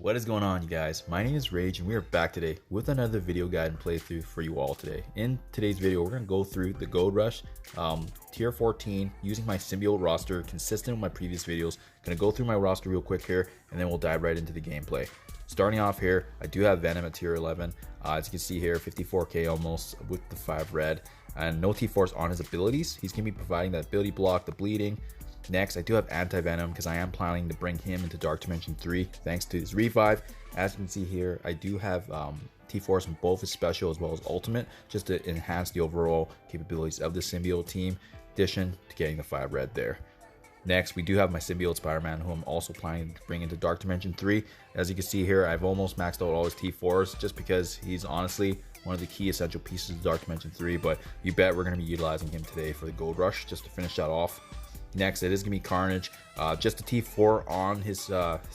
What is going on, you guys? My name is Rage and we are back today with another video guide and playthrough for you all today. In today's video, we're going to go through the Gold Rush tier 14 using my symbiote roster consistent with my previous videos. Going to go through my roster real quick here and then we'll dive right into the gameplay. Starting off here, I do have Venom at tier 11. As you can see here, 54k almost with the 5 red and no T-Force on his abilities. He's going to be providing that ability block, the bleeding. Next, I do have Anti-Venom because I am planning to bring him into Dark Dimension 3 thanks to his revive. As you can see here, I do have T-Force in both his special as well as ultimate just to enhance the overall capabilities of the symbiote team, in addition to getting the 5 red there. Next, we do have my symbiote Spider-Man, who I'm also planning to bring into Dark Dimension 3. As you can see here, I've almost maxed out all his T-Force just because he's honestly one of the key essential pieces of Dark Dimension 3, but you bet we're going to be utilizing him today for the Gold Rush just to finish that off. Next, it is going to be Carnage, just a T4 on his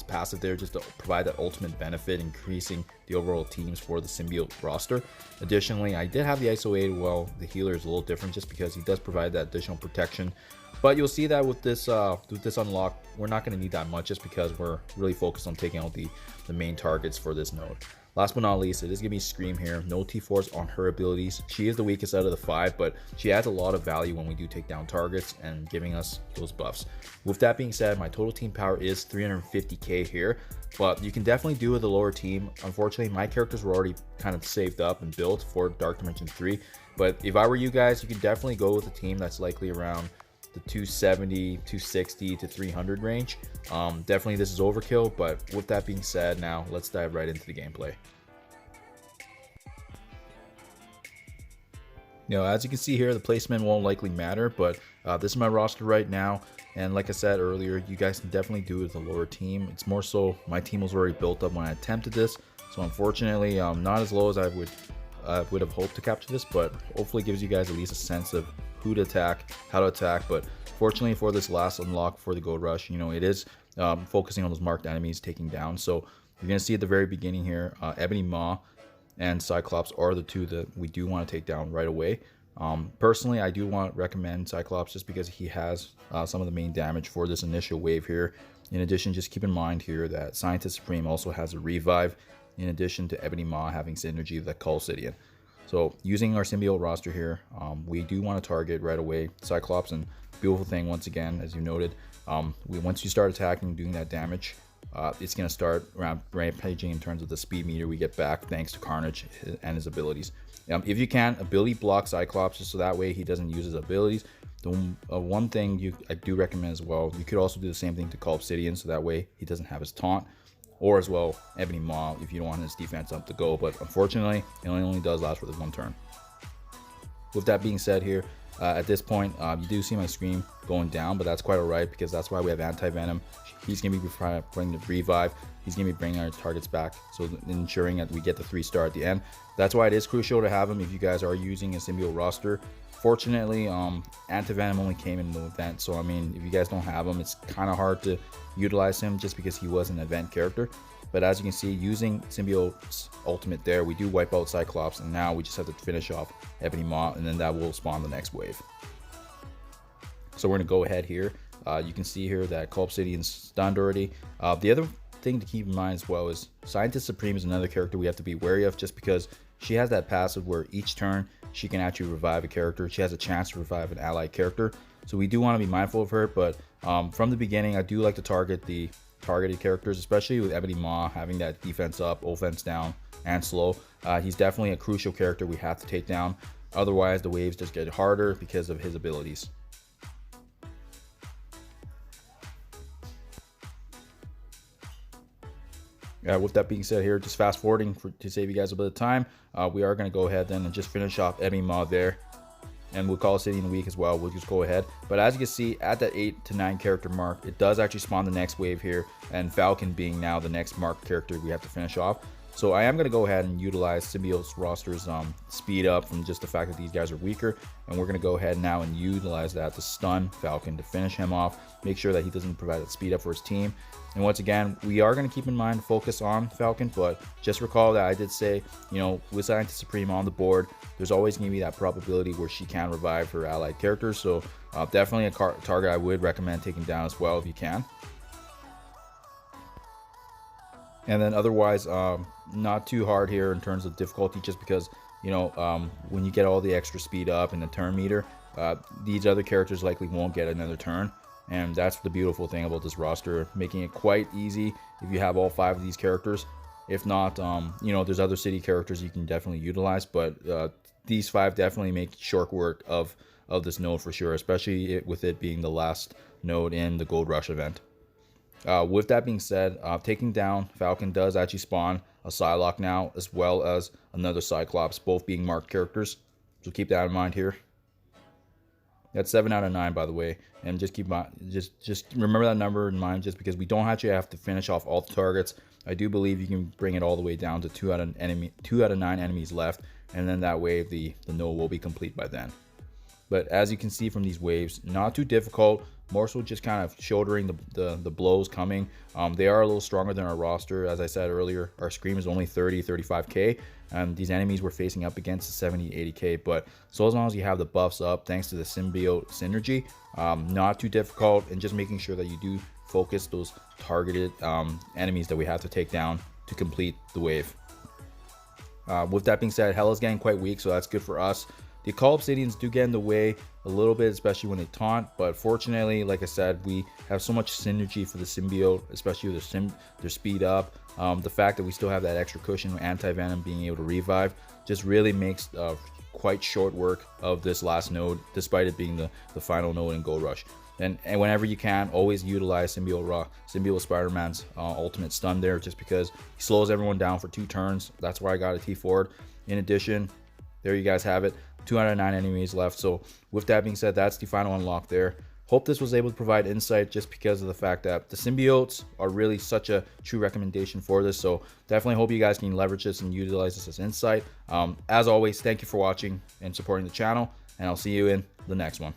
passive there, just to provide that ultimate benefit, increasing the overall teams for the symbiote roster. Additionally, I did have the ISO 8. Well, the healer is a little different just because he does provide that additional protection. But you'll see that with this unlock, we're not going to need that much just because we're really focused on taking out the main targets for this node. Last but not least, it is going to be Scream here. No T-Force on her abilities. She is the weakest out of the 5, but she adds a lot of value when we do take down targets and giving us those buffs. With that being said, my total team power is 350k here, but you can definitely do with a lower team. Unfortunately, my characters were already kind of saved up and built for Dark Dimension 3, but if I were you guys, you could definitely go with a team that's likely around the 270, 260 to 300 range. Definitely this is overkill, but with that being said, now let's dive right into the gameplay. As you can see here, the placement won't likely matter, but this is my roster right now, and like I said earlier, you guys can definitely do it with a lower team. It's more so my team was already built up when I attempted this, so unfortunately not as low as I would have hoped to capture this, but hopefully gives you guys at least a sense of who to attack, how to attack. But fortunately for this last unlock for the Gold Rush, it is focusing on those marked enemies taking down. So you're gonna see at the very beginning here, Ebony Maw and Cyclops are the two that we do want to take down right away. Personally, I do recommend Cyclops just because he has some of the main damage for this initial wave here. In addition, just keep in mind here that Scientist Supreme also has a revive, in addition to Ebony Maw having synergy with the Chalcidian. So using our symbiote roster here, we do want to target right away Cyclops. And beautiful thing, once again, as you noted, once you start attacking, doing that damage, it's going to start rampaging in terms of the speed meter we get back thanks to Carnage and his abilities. If you can, ability block Cyclops just so that way he doesn't use his abilities. The one thing I do recommend as well, you could also do the same thing to Chalcidian so that way he doesn't have his taunt. Or as well, Ebony Maw if you don't want his defense up to go, but unfortunately, it only does last for this one turn. With that being said here, at this point, you do see my Scream going down, but that's quite alright because that's why we have Anti-Venom. He's going to be bringing the revive. He's going to be bringing our targets back, so ensuring that we get the 3-star at the end. That's why it is crucial to have him if you guys are using a symbiote roster. Fortunately, Anti-Venom only came in the event, so I mean, if you guys don't have him, it's kind of hard to utilize him just because he was an event character. But as you can see, using Symbiote's ultimate there, we do wipe out Cyclops, and now we just have to finish off Ebony Maw, and then that will spawn the next wave. So we're going to go ahead here. You can see here that Chalcidian's stunned already. The other thing to keep in mind as well is Scientist Supreme is another character we have to be wary of just because she has that passive where each turn she can actually revive a character. She has a chance to revive an allied character. So we do want to be mindful of her, but from the beginning, I do like to target the targeted characters, especially with Ebony Maw having that defense up, offense down, and slow. He's definitely a crucial character we have to take down. Otherwise, the waves just get harder because of his abilities. With that being said here, just fast forwarding to save you guys a bit of time, we are going to go ahead then and just finish off Ebony Maw there. And we'll call City week as well. We'll just go ahead. But as you can see, at that 8 to 9 character mark, it does actually spawn the next wave here. And Falcon being now the next marked character we have to finish off. So I am going to go ahead and utilize Symbiote's roster's speed up from just the fact that these guys are weaker. And we're going to go ahead now and utilize that to stun Falcon to finish him off. Make sure that he doesn't provide that speed up for his team. And once again, we are going to keep in mind focus on Falcon, but just recall that I did say, with Scientist Supreme on the board, there's always going to be that probability where she can revive her allied characters. So definitely a target I would recommend taking down as well if you can. And then otherwise, not too hard here in terms of difficulty, just because, you know, when you get all the extra speed up in the turn meter, these other characters likely won't get another turn. And that's the beautiful thing about this roster, making it quite easy if you have all 5 of these characters. If not, you know, there's other city characters you can definitely utilize, but these 5 definitely make short work of this node for sure, especially with it being the last node in the Gold Rush event. With that being said, taking down Falcon does actually spawn a Psylocke now, as well as another Cyclops, both being marked characters. So keep that in mind here. That's 7 out of 9, by the way, and just just remember that number in mind, just because we don't actually have to finish off all the targets. I do believe you can bring it all the way down to 2 out of 9 enemies left, and then that way the node will be complete by then. But as you can see from these waves, not too difficult, more so just kind of shouldering the blows coming. They are a little stronger than our roster. As I said earlier, our scream is only 35k, and these enemies we're facing up against is 80k. But so as long as you have the buffs up, thanks to the symbiote synergy, not too difficult, and just making sure that you do focus those targeted enemies that we have to take down to complete the wave. With that being said, Hela's getting quite weak, so that's good for us. The Occult Obsidians do get in the way a little bit, especially when they taunt, but fortunately, like I said, we have so much synergy for the symbiote, especially with their speed up. The fact that we still have that extra cushion with anti-venom being able to revive just really makes quite short work of this last node, despite it being the final node in Gold Rush. And whenever you can, always utilize Symbiote Spider-Man's ultimate stun there, just because he slows everyone down for 2 turns. That's why I got a T forward. In addition, there you guys have it. 2 out of 9 enemies left. So with that being said, that's the final unlock there. Hope this was able to provide insight, just because of the fact that the symbiotes are really such a true recommendation for this. So definitely hope you guys can leverage this and utilize this as insight. As always, thank you for watching and supporting the channel, and I'll see you in the next one.